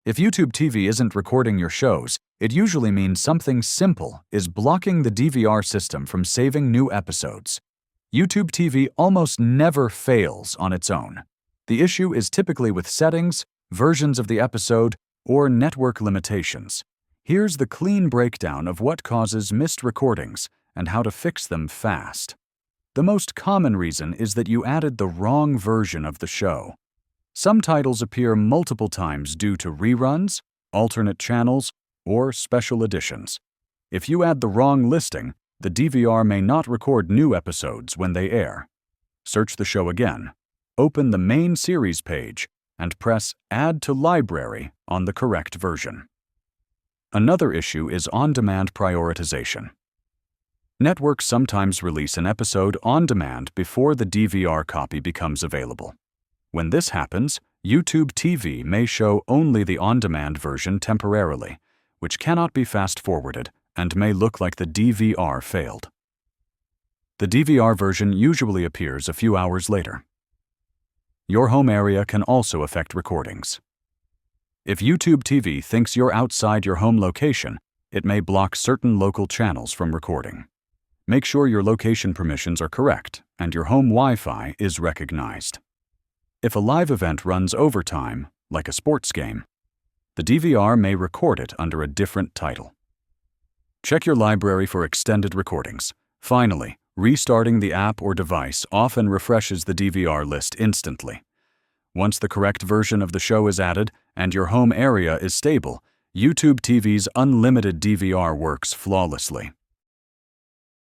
If YouTube TV isn't recording your shows, it usually means something simple is blocking the DVR system from saving new episodes. YouTube TV almost never fails on its own. The issue is typically with settings, versions of the episode, or network limitations. Here's the clean breakdown of what causes missed recordings and how to fix them fast. The most common reason is that you added the wrong version of the show. Some titles appear multiple times due to reruns, alternate channels, or special editions. If you add the wrong listing, the DVR may not record new episodes when they air. Search the show again, open the main series page, and press Add to Library on the correct version. Another issue is on-demand prioritization. Networks sometimes release an episode on demand before the DVR copy becomes available. When this happens, YouTube TV may show only the on-demand version temporarily, which cannot be fast-forwarded and may look like the DVR failed. The DVR version usually appears a few hours later. Your home area can also affect recordings. If YouTube TV thinks you're outside your home location, it may block certain local channels from recording. Make sure your location permissions are correct and your home Wi-Fi is recognized. If a live event runs overtime, like a sports game, the DVR may record it under a different title. Check your library for extended recordings. Finally, restarting the app or device often refreshes the DVR list instantly. Once the correct version of the show is added and your home area is stable, YouTube TV's unlimited DVR works flawlessly.